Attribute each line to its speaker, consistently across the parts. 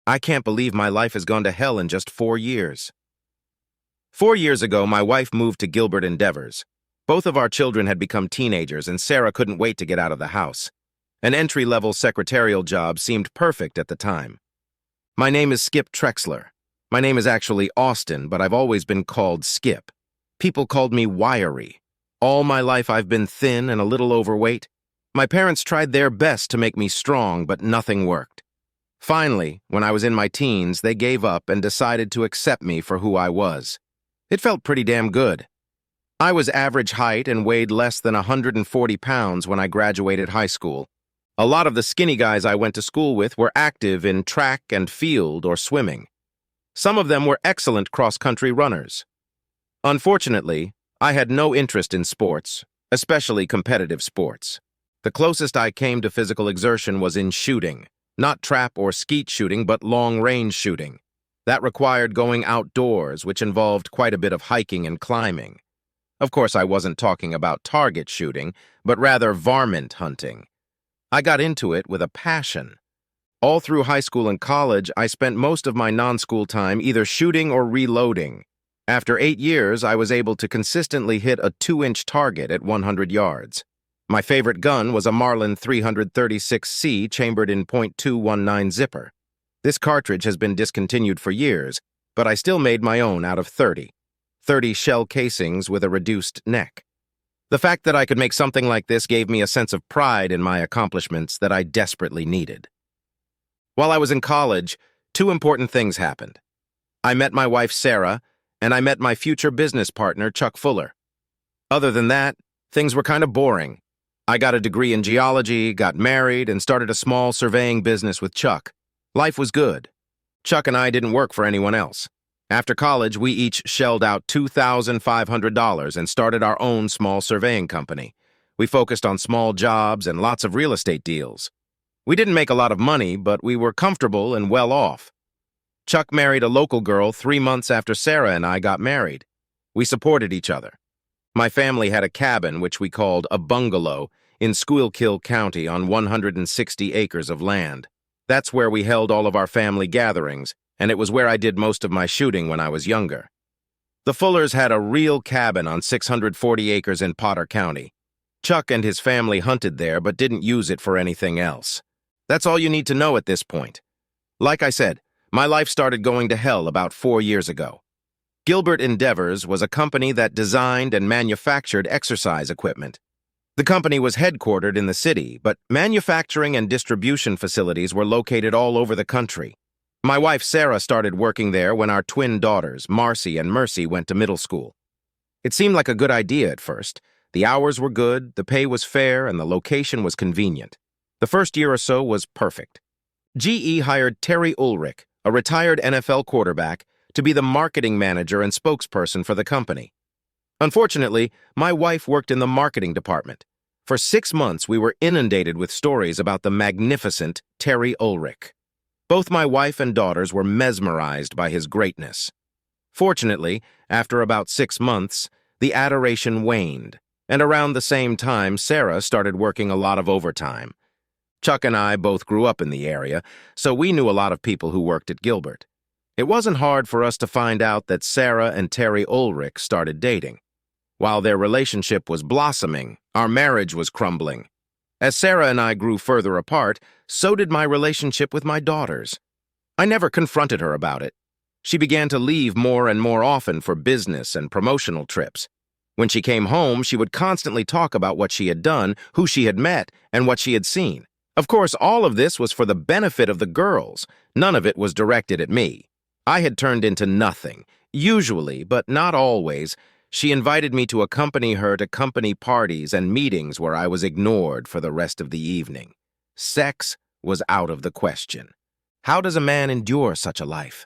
Speaker 1: I can't believe my life has gone to hell in just 4 years. 4 years ago, my wife moved to Gilbert Endeavors. Both of our children had become teenagers, and Sarah couldn't wait to get out of the house. An entry-level secretarial job seemed perfect at the time. My name is Skip Trexler. My name is actually Austin, but I've always been called Skip. People called me wiry. All my life I've been thin and a little overweight. My parents tried their best to make me strong, but nothing worked. Finally, when I was in my teens, they gave up and decided to accept me for who I was. It felt pretty damn good. I was average height and weighed less than 140 pounds when I graduated high school. A lot of the skinny guys I went to school with were active in track and field or swimming. Some of them were excellent cross-country runners. Unfortunately, I had no interest in sports, especially competitive sports. The closest I came to physical exertion was in shooting, not trap or skeet shooting, but long-range shooting. That required going outdoors, which involved quite a bit of hiking and climbing. Of course, I wasn't talking about target shooting, but rather varmint hunting. I got into it with a passion. All through high school and college, I spent most of my non-school time either shooting or reloading. After 8 years, I was able to consistently hit a 2-inch target at 100 yards. My favorite gun was a Marlin 336C chambered in .219 zipper. This cartridge has been discontinued for years, but I still made my own out of 30 shell casings with a reduced neck. The fact that I could make something like this gave me a sense of pride in my accomplishments that I desperately needed. While I was in college, 2 important things happened. I met my wife, Sarah, and I met my future business partner, Chuck Fuller. Other than that, things were kind of boring. I got a degree in geology, got married, and started a small surveying business with Chuck. Life was good. Chuck and I didn't work for anyone else. After college, we each shelled out $2,500 and started our own small surveying company. We focused on small jobs and lots of real estate deals. We didn't make a lot of money, but we were comfortable and well off. Chuck married a local girl 3 months after Sarah and I got married. We supported each other. My family had a cabin, which we called a bungalow, in Schuylkill County on 160 acres of land. That's where we held all of our family gatherings, and it was where I did most of my shooting when I was younger. The Fullers had a real cabin on 640 acres in Potter County. Chuck and his family hunted there but didn't use it for anything else. That's all you need to know at this point. Like I said, my life started going to hell about 4 years ago. Gilbert Endeavors was a company that designed and manufactured exercise equipment. The company was headquartered in the city, but manufacturing and distribution facilities were located all over the country. My wife, Sarah, started working there when our twin daughters, Marcy and Mercy, went to middle school. It seemed like a good idea at first. The hours were good, the pay was fair, and the location was convenient. The first year or so was perfect. GE hired Terry Ulrich, a retired NFL quarterback, to be the marketing manager and spokesperson for the company. Unfortunately, my wife worked in the marketing department. For 6 months, we were inundated with stories about the magnificent Terry Ulrich. Both my wife and daughters were mesmerized by his greatness. Fortunately, after about 6 months, the adoration waned, and around the same time, Sarah started working a lot of overtime. Chuck and I both grew up in the area, so we knew a lot of people who worked at Gilbert. It wasn't hard for us to find out that Sarah and Terry Ulrich started dating. While their relationship was blossoming, our marriage was crumbling. As Sarah and I grew further apart, so did my relationship with my daughters. I never confronted her about it. She began to leave more and more often for business and promotional trips. When she came home, she would constantly talk about what she had done, who she had met, and what she had seen. Of course, all of this was for the benefit of the girls. None of it was directed at me. I had turned into nothing. Usually, but not always, she invited me to accompany her to company parties and meetings where I was ignored for the rest of the evening. Sex was out of the question. How does a man endure such a life?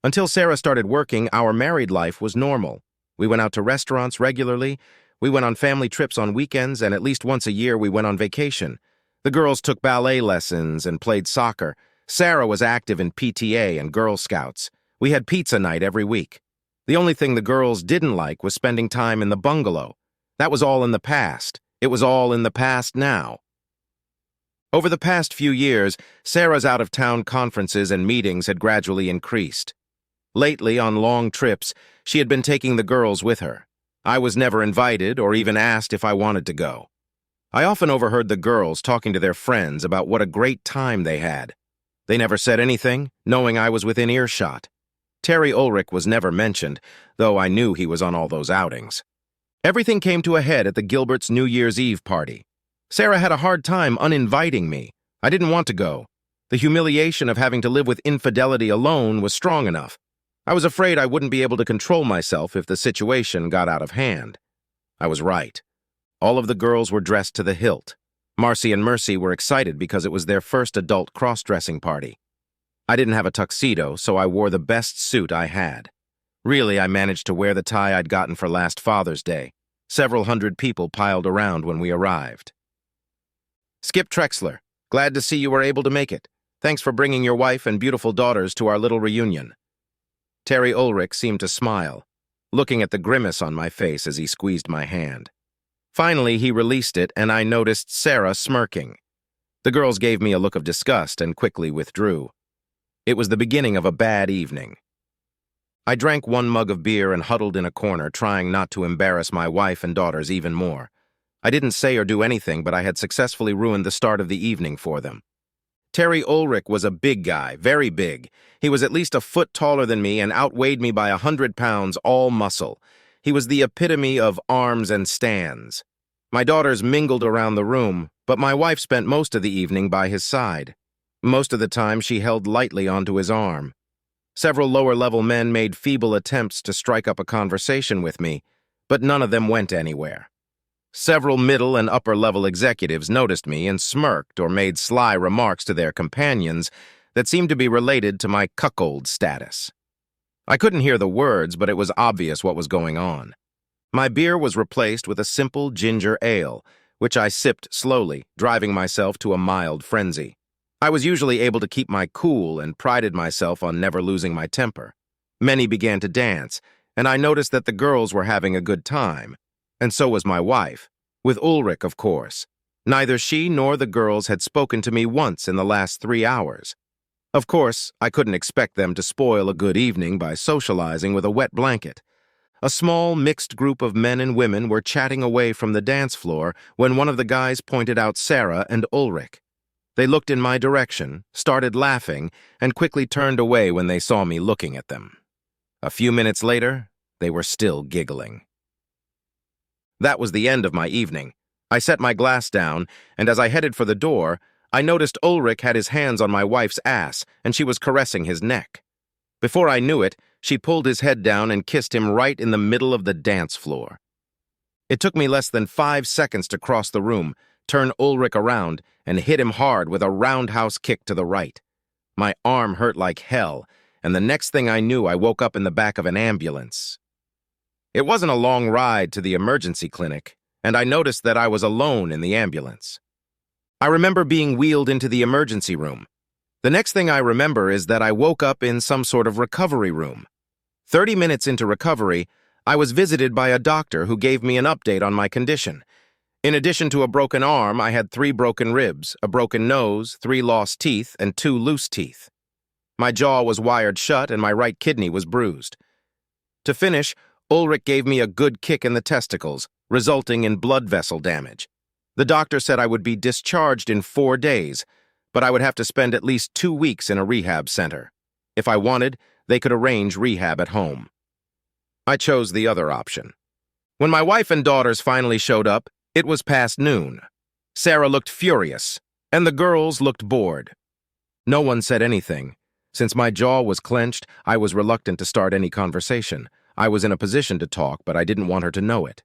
Speaker 1: Until Sarah started working, our married life was normal. We went out to restaurants regularly. We went on family trips on weekends, and at least once a year we went on vacation. The girls took ballet lessons and played soccer. Sarah was active in PTA and Girl Scouts. We had pizza night every week. The only thing the girls didn't like was spending time in the bungalow. That was all in the past. It was all in the past now. Over the past few years, Sarah's out-of-town conferences and meetings had gradually increased. Lately, on long trips, she had been taking the girls with her. I was never invited or even asked if I wanted to go. I often overheard the girls talking to their friends about what a great time they had. They never said anything, knowing I was within earshot. Terry Ulrich was never mentioned, though I knew he was on all those outings. Everything came to a head at the Gilberts' New Year's Eve party. Sarah had a hard time uninviting me. I didn't want to go. The humiliation of having to live with infidelity alone was strong enough. I was afraid I wouldn't be able to control myself if the situation got out of hand. I was right. All of the girls were dressed to the hilt. Marcy and Mercy were excited because it was their first adult cross-dressing party. I didn't have a tuxedo, so I wore the best suit I had. Really, I managed to wear the tie I'd gotten for last Father's Day. Several hundred people piled around when we arrived. Skip Trexler, glad to see you were able to make it. Thanks for bringing your wife and beautiful daughters to our little reunion. Terry Ulrich seemed to smile, looking at the grimace on my face as he squeezed my hand. Finally, he released it, and I noticed Sarah smirking. The girls gave me a look of disgust and quickly withdrew. It was the beginning of a bad evening. I drank one mug of beer and huddled in a corner, trying not to embarrass my wife and daughters even more. I didn't say or do anything, but I had successfully ruined the start of the evening for them. Terry Ulrich was a big guy, very big. He was at least a foot taller than me and outweighed me by 100 pounds, all muscle. He was the epitome of arms and stands. My daughters mingled around the room, but my wife spent most of the evening by his side. Most of the time, she held lightly onto his arm. Several lower-level men made feeble attempts to strike up a conversation with me, but none of them went anywhere. Several middle and upper-level executives noticed me and smirked or made sly remarks to their companions that seemed to be related to my cuckold status. I couldn't hear the words, but it was obvious what was going on. My beer was replaced with a simple ginger ale, which I sipped slowly, driving myself to a mild frenzy. I was usually able to keep my cool and prided myself on never losing my temper. Many began to dance, and I noticed that the girls were having a good time. And so was my wife, with Ulrich, of course. Neither she nor the girls had spoken to me once in the last 3 hours. Of course, I couldn't expect them to spoil a good evening by socializing with a wet blanket. A small, mixed group of men and women were chatting away from the dance floor when one of the guys pointed out Sarah and Ulrich. They looked in my direction, started laughing, and quickly turned away when they saw me looking at them. A few minutes later, they were still giggling. That was the end of my evening. I set my glass down, and as I headed for the door, I noticed Ulrich had his hands on my wife's ass, and she was caressing his neck. Before I knew it, she pulled his head down and kissed him right in the middle of the dance floor. It took me less than 5 seconds to cross the room, turn Ulrich around, and hit him hard with a roundhouse kick to the right. My arm hurt like hell, and the next thing I knew, I woke up in the back of an ambulance. It wasn't a long ride to the emergency clinic, and I noticed that I was alone in the ambulance. I remember being wheeled into the emergency room. The next thing I remember is that I woke up in some sort of recovery room. 30 minutes into recovery, I was visited by a doctor who gave me an update on my condition. In addition to a broken arm, I had 3 broken ribs, a broken nose, 3 lost teeth, and 2 loose teeth. My jaw was wired shut and my right kidney was bruised. To finish, Ulrich gave me a good kick in the testicles, resulting in blood vessel damage. The doctor said I would be discharged in 4 days, but I would have to spend at least 2 weeks in a rehab center. If I wanted, they could arrange rehab at home. I chose the other option. When my wife and daughters finally showed up, it was past noon. Sarah looked furious, and the girls looked bored. No one said anything. Since my jaw was clenched, I was reluctant to start any conversation. I was in a position to talk, but I didn't want her to know it.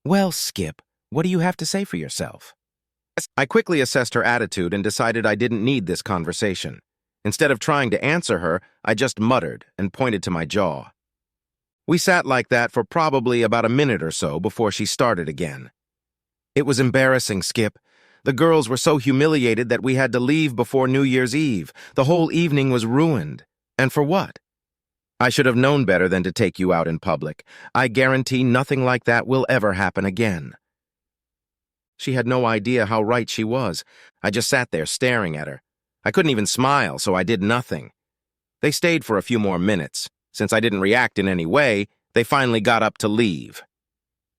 Speaker 1: "Well, Skip, what do you have to say for yourself?" I quickly assessed her attitude and decided I didn't need this conversation. Instead of trying to answer her, I just muttered and pointed to my jaw. We sat like that for probably about a minute or so before she started again. "It was embarrassing, Skip. The girls were so humiliated that we had to leave before New Year's Eve. The whole evening was ruined. And for what? I should have known better than to take you out in public. I guarantee nothing like that will ever happen again." She had no idea how right she was. I just sat there staring at her. I couldn't even smile, so I did nothing. They stayed for a few more minutes. Since I didn't react in any way, they finally got up to leave.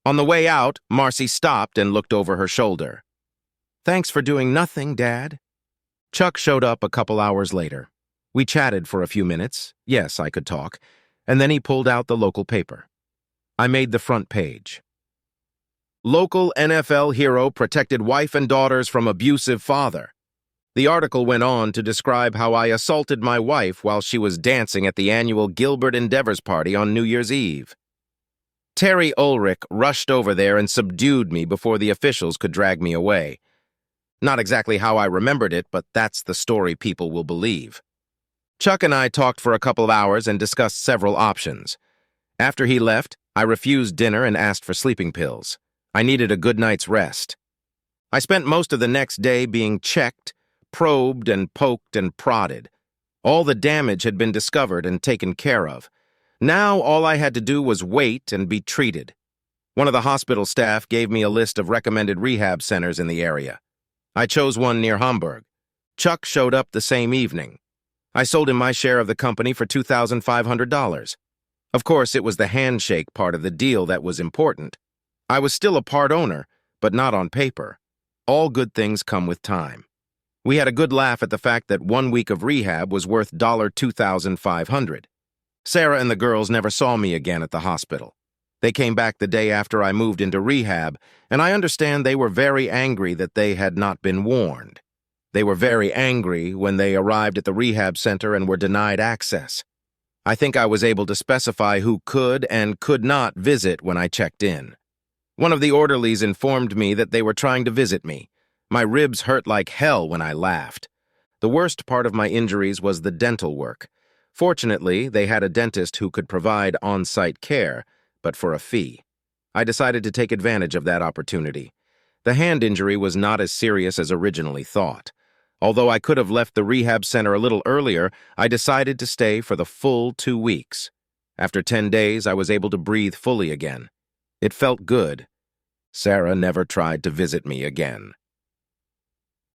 Speaker 1: On the way out, Marcy stopped and looked over her shoulder. "Thanks for doing nothing, Dad." Chuck showed up a couple hours later. We chatted for a few minutes. Yes, I could talk. And then he pulled out the local paper. I made the front page. Local NFL hero protected wife and daughters from abusive father. The article went on to describe how I assaulted my wife while she was dancing at the annual Gilbert Endeavors party on New Year's Eve. Terry Ulrich rushed over there and subdued me before the officials could drag me away. Not exactly how I remembered it, but that's the story people will believe. Chuck and I talked for a couple of hours and discussed several options. After he left, I refused dinner and asked for sleeping pills. I needed a good night's rest. I spent most of the next day being checked, probed and poked and prodded. All the damage had been discovered and taken care of. Now all I had to do was wait and be treated. One of the hospital staff gave me a list of recommended rehab centers in the area. I chose one near Hamburg. Chuck showed up the same evening. I sold him my share of the company for $2,500. Of course, it was the handshake part of the deal that was important. I was still a part owner, but not on paper. All good things come with time. We had a good laugh at the fact that 1 week of rehab was worth $2,500. Sarah and the girls never saw me again at the hospital. They came back the day after I moved into rehab, and I understand they were very angry that they had not been warned. They were very angry when they arrived at the rehab center and were denied access. I think I was able to specify who could and could not visit when I checked in. One of the orderlies informed me that they were trying to visit me. My ribs hurt like hell when I laughed. The worst part of my injuries was the dental work. Fortunately, they had a dentist who could provide on-site care, but for a fee. I decided to take advantage of that opportunity. The hand injury was not as serious as originally thought. Although I could have left the rehab center a little earlier, I decided to stay for the full 2 weeks. After 10 days, I was able to breathe fully again. It felt good. Sarah never tried to visit me again.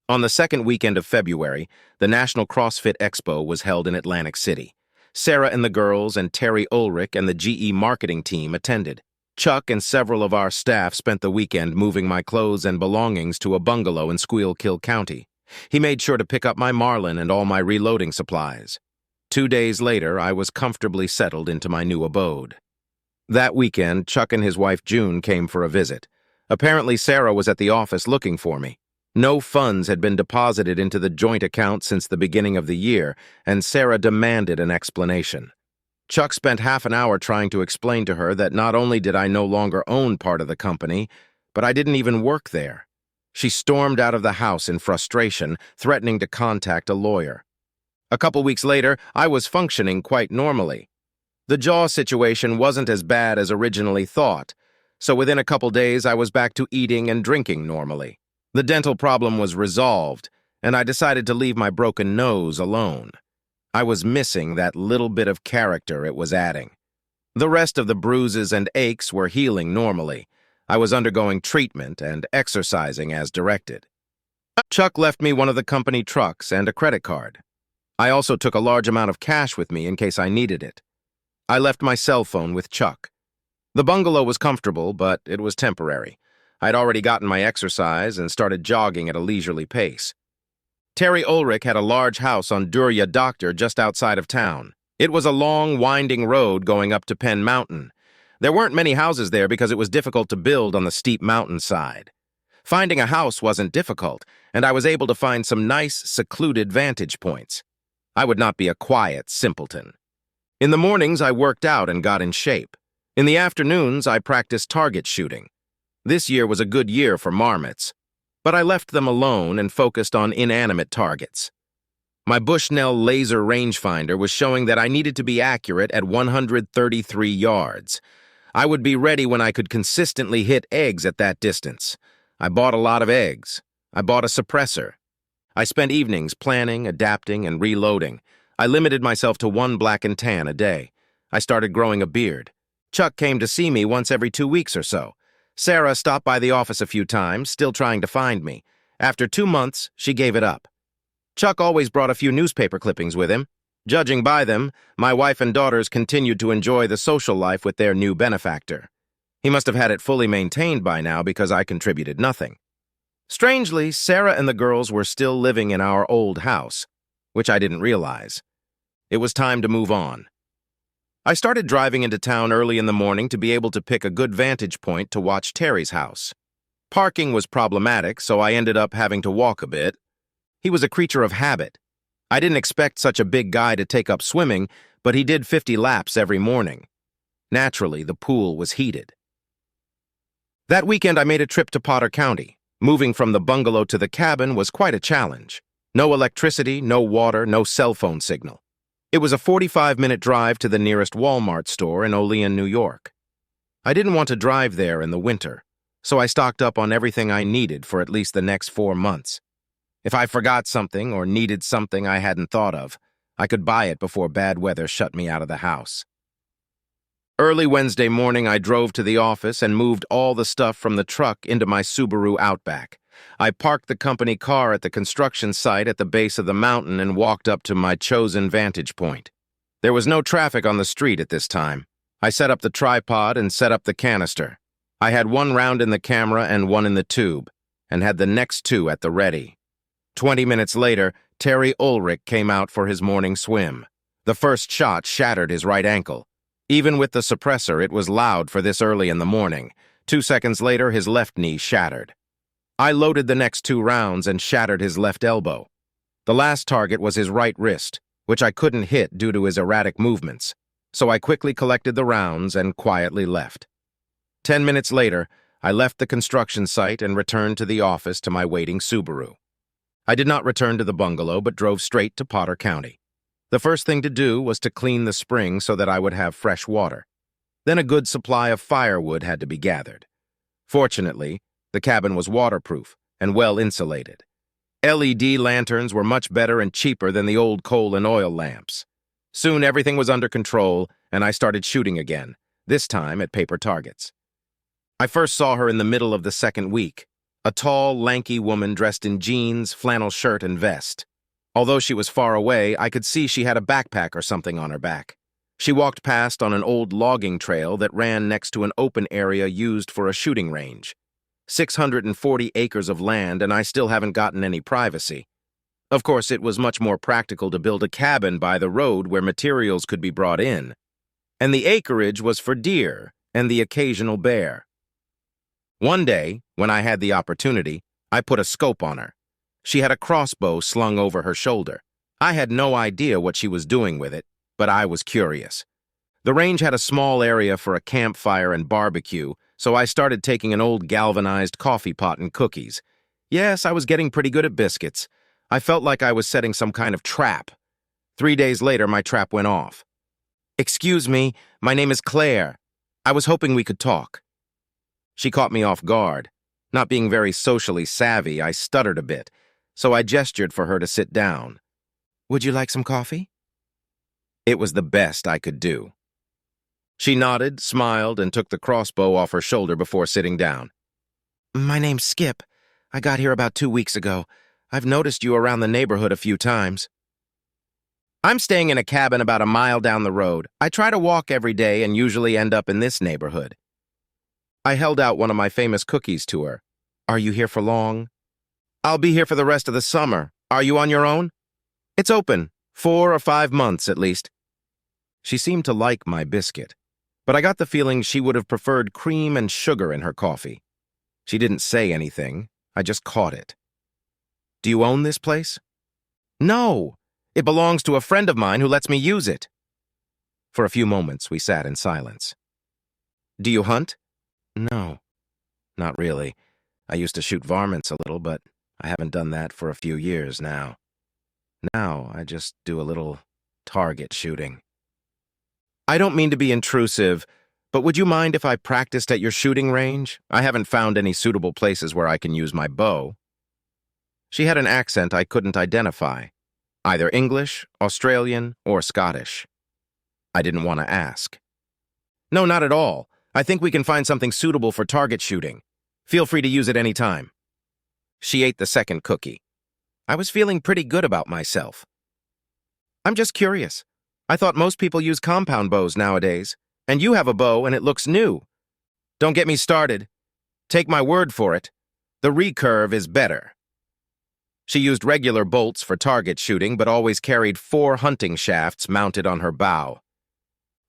Speaker 1: On the second weekend of February, the National CrossFit Expo was held in Atlantic City. Sarah and the girls and Terry Ulrich and the GE marketing team attended. Chuck and several of our staff spent the weekend moving my clothes and belongings to a bungalow in Schuylkill County. He made sure to pick up my Marlin and all my reloading supplies. 2 days later, I was comfortably settled into my new abode. That weekend, Chuck and his wife June came for a visit. Apparently, Sarah was at the office looking for me. No funds had been deposited into the joint account since the beginning of the year, and Sarah demanded an explanation. Chuck spent half an hour trying to explain to her that not only did I no longer own part of the company, but I didn't even work there. She stormed out of the house in frustration, threatening to contact a lawyer. A couple weeks later, I was functioning quite normally. The jaw situation wasn't as bad as originally thought, so within a couple days I was back to eating and drinking normally. The dental problem was resolved, and I decided to leave my broken nose alone. I was missing that little bit of character it was adding. The rest of the bruises and aches were healing normally. I was undergoing treatment and exercising as directed. Chuck left me one of the company trucks and a credit card. I also took a large amount of cash with me in case I needed it. I left my cell phone with Chuck. The bungalow was comfortable, but it was temporary. I'd already gotten my exercise and started jogging at a leisurely pace. Terry Ulrich had a large house on Durya Doctor just outside of town. It was a long, winding road going up to Penn Mountain. There weren't many houses there because it was difficult to build on the steep mountainside. Finding a house wasn't difficult, and I was able to find some nice, secluded vantage points. I would not be a quiet simpleton. In the mornings, I worked out and got in shape. In the afternoons, I practiced target shooting. This year was a good year for marmots, but I left them alone and focused on inanimate targets. My Bushnell laser rangefinder was showing that I needed to be accurate at 133 yards. I would be ready when I could consistently hit eggs at that distance. I bought a lot of eggs. I bought a suppressor. I spent evenings planning, adapting, and reloading. I limited myself to 1 black and tan a day. I started growing a beard. Chuck came to see me once every 2 weeks or so. Sarah stopped by the office a few times, still trying to find me. After 2 months, she gave it up. Chuck always brought a few newspaper clippings with him. Judging by them, my wife and daughters continued to enjoy the social life with their new benefactor. He must have had it fully maintained by now because I contributed nothing. Strangely, Sarah and the girls were still living in our old house, which I didn't realize. It was time to move on. I started driving into town early in the morning to be able to pick a good vantage point to watch Terry's house. Parking was problematic, so I ended up having to walk a bit. He was a creature of habit. I didn't expect such a big guy to take up swimming, but he did 50 laps every morning. Naturally, the pool was heated. That weekend, I made a trip to Potter County. Moving from the bungalow to the cabin was quite a challenge. No electricity, no water, no cell phone signal. It was a 45-minute drive to the nearest Walmart store in Olean, New York. I didn't want to drive there in the winter, so I stocked up on everything I needed for at least the next 4 months. If I forgot something or needed something I hadn't thought of, I could buy it before bad weather shut me out of the house. Early Wednesday morning, I drove to the office and moved all the stuff from the truck into my Subaru Outback. I parked the company car at the construction site at the base of the mountain and walked up to my chosen vantage point. There was no traffic on the street at this time. I set up the tripod and set up the canister. I had 1 round in the camera and 1 in the tube, and had the next 2 at the ready. 20 minutes later, Terry Ulrich came out for his morning swim. The first shot shattered his right ankle. Even with the suppressor, it was loud for this early in the morning. 2 seconds later, his left knee shattered. I loaded the next 2 rounds and shattered his left elbow. The last target was his right wrist, which I couldn't hit due to his erratic movements, so I quickly collected the rounds and quietly left. 10 minutes later, I left the construction site and returned to the office to my waiting Subaru. I did not return to the bungalow, but drove straight to Potter County. The first thing to do was to clean the spring so that I would have fresh water. Then a good supply of firewood had to be gathered. Fortunately, the cabin was waterproof and well insulated. LED lanterns were much better and cheaper than the old coal and oil lamps. Soon everything was under control, and I started shooting again, this time at paper targets. I first saw her in the middle of the second week, a tall, lanky woman dressed in jeans, flannel shirt, and vest. Although she was far away, I could see she had a backpack or something on her back. She walked past on an old logging trail that ran next to an open area used for a shooting range. 640 acres of land, and I still haven't gotten any privacy. Of course, it was much more practical to build a cabin by the road where materials could be brought in. And the acreage was for deer and the occasional bear. One day, when I had the opportunity, I put a scope on her. She had a crossbow slung over her shoulder. I had no idea what she was doing with it, but I was curious. The range had a small area for a campfire and barbecue, so I started taking an old galvanized coffee pot and cookies. Yes, I was getting pretty good at biscuits. I felt like I was setting some kind of trap. 3 days later, my trap went off. "Excuse me, my name is Claire. I was hoping we could talk." She caught me off guard. Not being very socially savvy, I stuttered a bit, so I gestured for her to sit down. "Would you like some coffee?" It was the best I could do. She nodded, smiled, and took the crossbow off her shoulder before sitting down. "My name's Skip. I got here about 2 weeks ago. I've noticed you around the neighborhood a few times." "I'm staying in a cabin about a mile down the road. I try to walk every day and usually end up in this neighborhood." I held out one of my famous cookies to her. "Are you here for long?" "I'll be here for the rest of the summer. Are you on your own?" "It's open. 4 or 5 months, at least." She seemed to like my biscuit, but I got the feeling she would have preferred cream and sugar in her coffee. She didn't say anything. I just caught it. "Do you own this place?" "No. It belongs to a friend of mine who lets me use it." For a few moments, we sat in silence. "Do you hunt?" "No, not really. I used to shoot varmints a little, but I haven't done that for a few years now. Now I just do a little target shooting." "I don't mean to be intrusive, but would you mind if I practiced at your shooting range? I haven't found any suitable places where I can use my bow." She had an accent I couldn't identify, either English, Australian, or Scottish. I didn't want to ask. "No, not at all. I think we can find something suitable for target shooting. Feel free to use it any time. She ate the second cookie. I was feeling pretty good about myself. I'm just curious. I thought most people use compound bows nowadays, and you have a bow and it looks new. Don't get me started. Take my word for it. The recurve is better. She used regular bolts for target shooting, but always carried 4 hunting shafts mounted on her bow.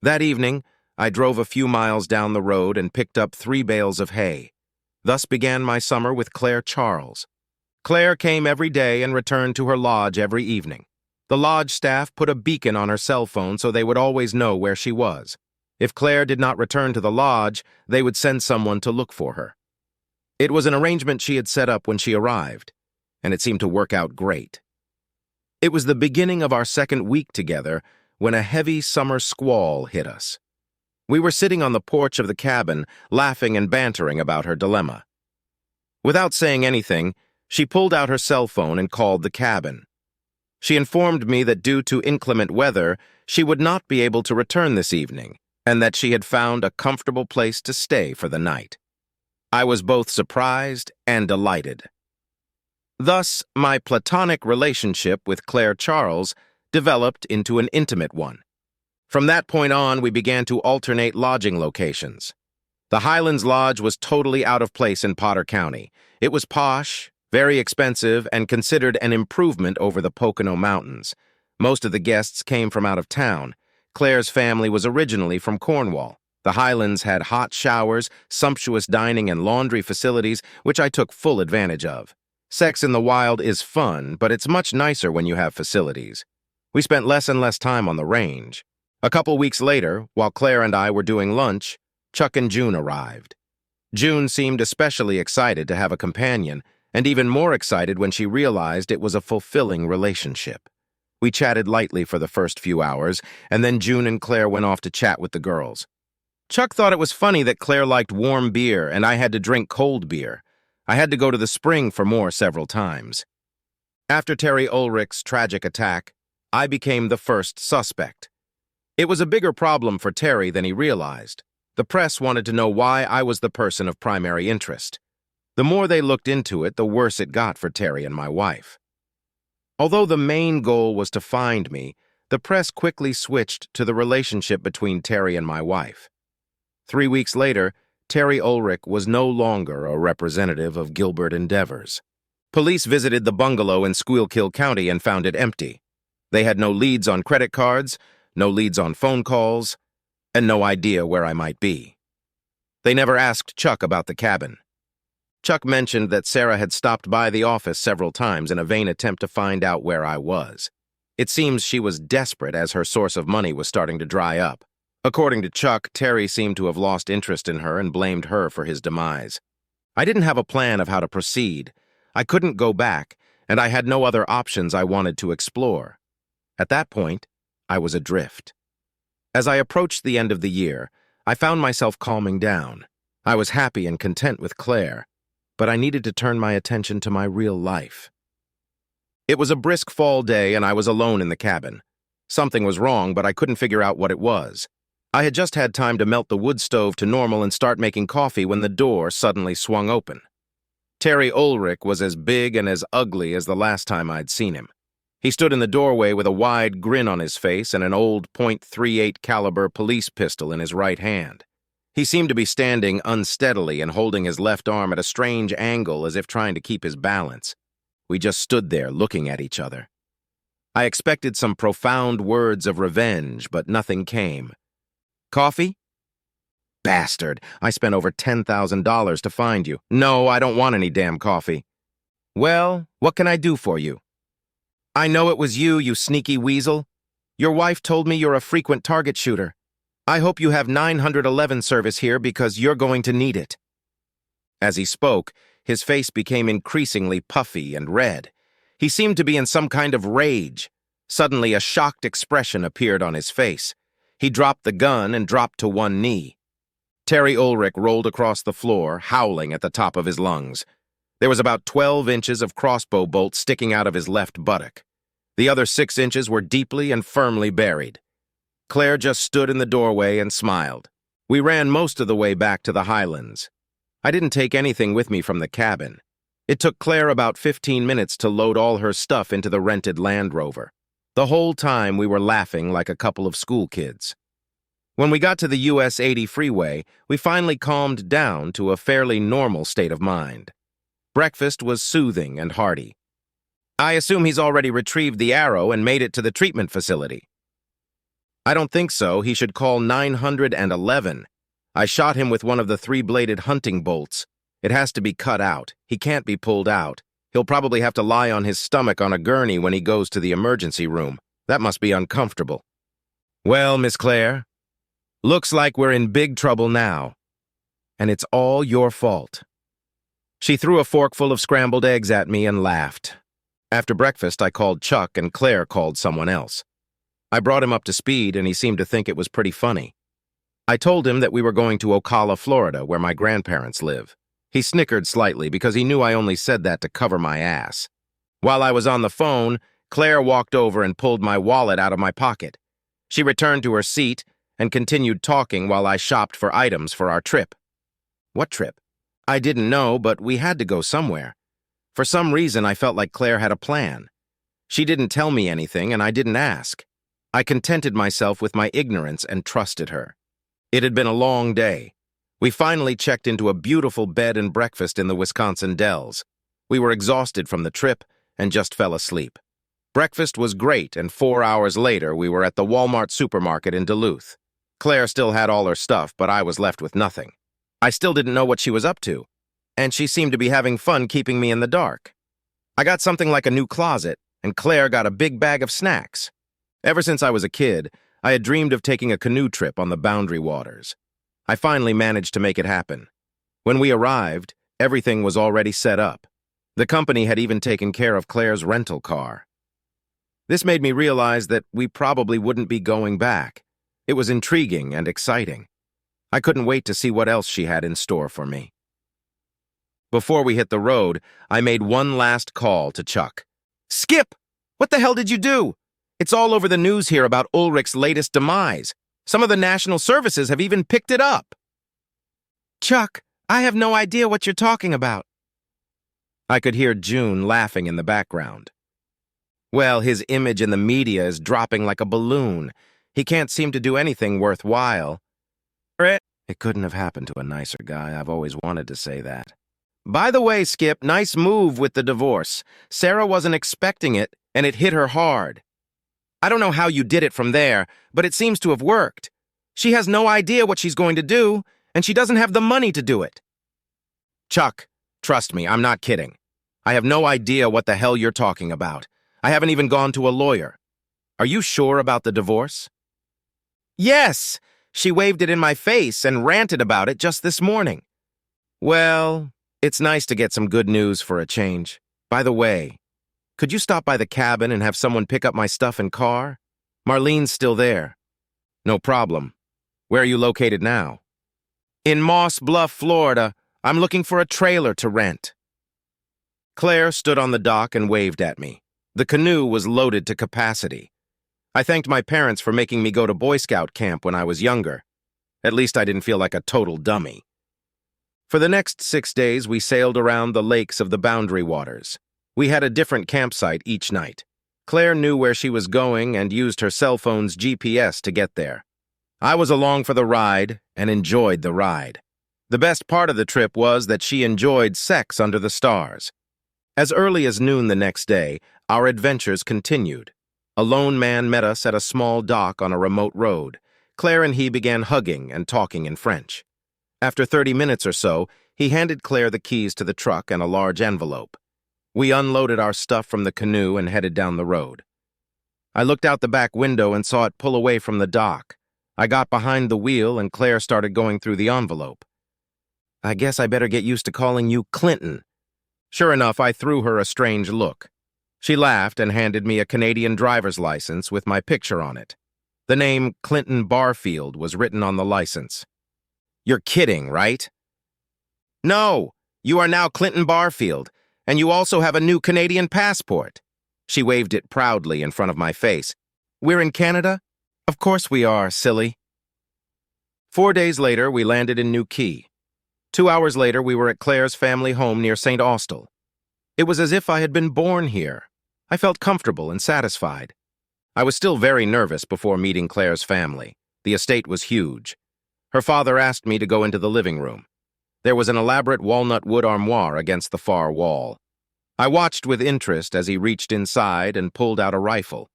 Speaker 1: That evening, I drove a few miles down the road and picked up 3 bales of hay. Thus began my summer with Claire Charles. Claire came every day and returned to her lodge every evening. The lodge staff put a beacon on her cell phone so they would always know where she was. If Claire did not return to the lodge, they would send someone to look for her. It was an arrangement she had set up when she arrived, and it seemed to work out great. It was the beginning of our second week together when a heavy summer squall hit us. We were sitting on the porch of the cabin, laughing and bantering about her dilemma. Without saying anything, she pulled out her cell phone and called the cabin. She informed me that due to inclement weather, she would not be able to return this evening, and that she had found a comfortable place to stay for the night. I was both surprised and delighted. Thus, my platonic relationship with Claire Charles developed into an intimate one. From that point on, we began to alternate lodging locations. The Highlands Lodge was totally out of place in Potter County. It was posh, very expensive, and considered an improvement over the Pocono Mountains. Most of the guests came from out of town. Claire's family was originally from Cornwall. The Highlands had hot showers, sumptuous dining, and laundry facilities, which I took full advantage of. Sex in the wild is fun, but it's much nicer when you have facilities. We spent less and less time on the range. A couple weeks later, while Claire and I were doing lunch, Chuck and June arrived. June seemed especially excited to have a companion, and even more excited when she realized it was a fulfilling relationship. We chatted lightly for the first few hours, and then June and Claire went off to chat with the girls. Chuck thought it was funny that Claire liked warm beer and I had to drink cold beer. I had to go to the spring for more several times. After Terry Ulrich's tragic attack, I became the first suspect. It was a bigger problem for Terry than he realized. The press wanted to know why I was the person of primary interest. The more they looked into it, the worse it got for Terry and my wife. Although the main goal was to find me, the press quickly switched to the relationship between Terry and my wife. 3 weeks later, Terry Ulrich was no longer a representative of Gilbert Endeavors. Police visited the bungalow in Schuylkill County and found it empty. They had no leads on credit cards, no leads on phone calls, and no idea where I might be. They never asked Chuck about the cabin. Chuck mentioned that Sarah had stopped by the office several times in a vain attempt to find out where I was. It seems she was desperate as her source of money was starting to dry up. According to Chuck, Terry seemed to have lost interest in her and blamed her for his demise. I didn't have a plan of how to proceed. I couldn't go back, and I had no other options I wanted to explore. At that point, I was adrift. As I approached the end of the year, I found myself calming down. I was happy and content with Claire, but I needed to turn my attention to my real life. It was a brisk fall day, and I was alone in the cabin. Something was wrong, but I couldn't figure out what it was. I had just had time to melt the wood stove to normal and start making coffee when the door suddenly swung open. Terry Ulrich was as big and as ugly as the last time I'd seen him. He stood in the doorway with a wide grin on his face and an old .38 caliber police pistol in his right hand. He seemed to be standing unsteadily and holding his left arm at a strange angle as if trying to keep his balance. We just stood there looking at each other. I expected some profound words of revenge, but nothing came. Coffee? Bastard, I spent over $10,000 to find you. No, I don't want any damn coffee. Well, what can I do for you? I know it was you, you sneaky weasel. Your wife told me you're a frequent target shooter. I hope you have 911 service here because you're going to need it. As he spoke, his face became increasingly puffy and red. He seemed to be in some kind of rage. Suddenly, a shocked expression appeared on his face. He dropped the gun and dropped to one knee. Terry Ulrich rolled across the floor, howling at the top of his lungs. There was about 12 inches of crossbow bolt sticking out of his left buttock. The other 6 inches were deeply and firmly buried. Claire just stood in the doorway and smiled. We ran most of the way back to the Highlands. I didn't take anything with me from the cabin. It took Claire about 15 minutes to load all her stuff into the rented Land Rover. The whole time we were laughing like a couple of school kids. When we got to the US 80 freeway, we finally calmed down to a fairly normal state of mind. Breakfast was soothing and hearty. I assume he's already retrieved the arrow and made it to the treatment facility. I don't think so. He should call 911. I shot him with one of the 3-bladed hunting bolts. It has to be cut out. He can't be pulled out. He'll probably have to lie on his stomach on a gurney when he goes to the emergency room. That must be uncomfortable. Well, Miss Claire, looks like we're in big trouble now. And it's all your fault. She threw a forkful of scrambled eggs at me and laughed. After breakfast, I called Chuck and Claire called someone else. I brought him up to speed and he seemed to think it was pretty funny. I told him that we were going to Ocala, Florida, where my grandparents live. He snickered slightly because he knew I only said that to cover my ass. While I was on the phone, Claire walked over and pulled my wallet out of my pocket. She returned to her seat and continued talking while I shopped for items for our trip. What trip? I didn't know, but we had to go somewhere. For some reason, I felt like Claire had a plan. She didn't tell me anything, and I didn't ask. I contented myself with my ignorance and trusted her. It had been a long day. We finally checked into a beautiful bed and breakfast in the Wisconsin Dells. We were exhausted from the trip and just fell asleep. Breakfast was great, and 4 hours later, we were at the Walmart supermarket in Duluth. Claire still had all her stuff, but I was left with nothing. I still didn't know what she was up to, and she seemed to be having fun keeping me in the dark. I got something like a new closet, and Claire got a big bag of snacks. Ever since I was a kid, I had dreamed of taking a canoe trip on the Boundary Waters. I finally managed to make it happen. When we arrived, everything was already set up. The company had even taken care of Claire's rental car. This made me realize that we probably wouldn't be going back. It was intriguing and exciting. I couldn't wait to see what else she had in store for me. Before we hit the road, I made one last call to Chuck. "Skip! What the hell did you do? It's all over the news here about Ulrich's latest demise. Some of the national services have even picked it up." "Chuck, I have no idea what you're talking about." I could hear June laughing in the background. "Well, his image in the media is dropping like a balloon. He can't seem to do anything worthwhile." It couldn't have happened to a nicer guy. I've always wanted to say that. "By the way, Skip, nice move with the divorce. Sarah wasn't expecting it, and it hit her hard. I don't know how you did it from there, but it seems to have worked. She has no idea what she's going to do, and she doesn't have the money to do it." "Chuck, trust me, I'm not kidding. I have no idea what the hell you're talking about. I haven't even gone to a lawyer. Are you sure about the divorce?" "Yes, she waved it in my face and ranted about it just this morning." "Well, it's nice to get some good news for a change. By the way, could you stop by the cabin and have someone pick up my stuff and car? Marlene's still there." "No problem. Where are you located now?" "In Moss Bluff, Florida. I'm looking for a trailer to rent." Claire stood on the dock and waved at me. The canoe was loaded to capacity. I thanked my parents for making me go to Boy Scout camp when I was younger. At least I didn't feel like a total dummy. For the next 6 days, we sailed around the lakes of the Boundary Waters. We had a different campsite each night. Claire knew where she was going and used her cell phone's GPS to get there. I was along for the ride and enjoyed the ride. The best part of the trip was that she enjoyed sex under the stars. As early as noon the next day, our adventures continued. A lone man met us at a small dock on a remote road. Claire and he began hugging and talking in French. After 30 minutes or so, he handed Claire the keys to the truck and a large envelope. We unloaded our stuff from the canoe and headed down the road. I looked out the back window and saw it pull away from the dock. I got behind the wheel and Claire started going through the envelope. "I guess I better get used to calling you Clinton." Sure enough, I threw her a strange look. She laughed and handed me a Canadian driver's license with my picture on it. The name Clinton Barfield was written on the license. "You're kidding, right?" "No, you are now Clinton Barfield, and you also have a new Canadian passport." She waved it proudly in front of my face. "We're in Canada?" "Of course we are, silly." 4 days later, we landed in New Quay. 2 hours later, we were at Claire's family home near St. Austell. It was as if I had been born here. I felt comfortable and satisfied. I was still very nervous before meeting Claire's family. The estate was huge. Her father asked me to go into the living room. There was an elaborate walnut wood armoire against the far wall. I watched with interest as he reached inside and pulled out a rifle.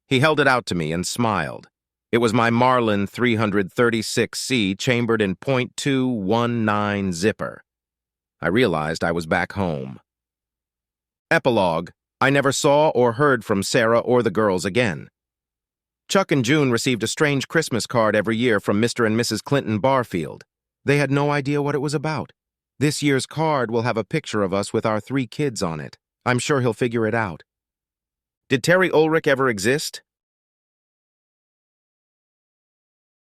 Speaker 1: He held it out to me and smiled. It was my Marlin 336C chambered in .219 zipper. I realized I was back home. Epilogue: I never saw or heard from Sarah or the girls again. Chuck and June received a strange Christmas card every year from Mr. and Mrs. Clinton Barfield. They had no idea what it was about. This year's card will have a picture of us with our 3 kids on it. I'm sure he'll figure it out. Did Terry Ulrich ever exist?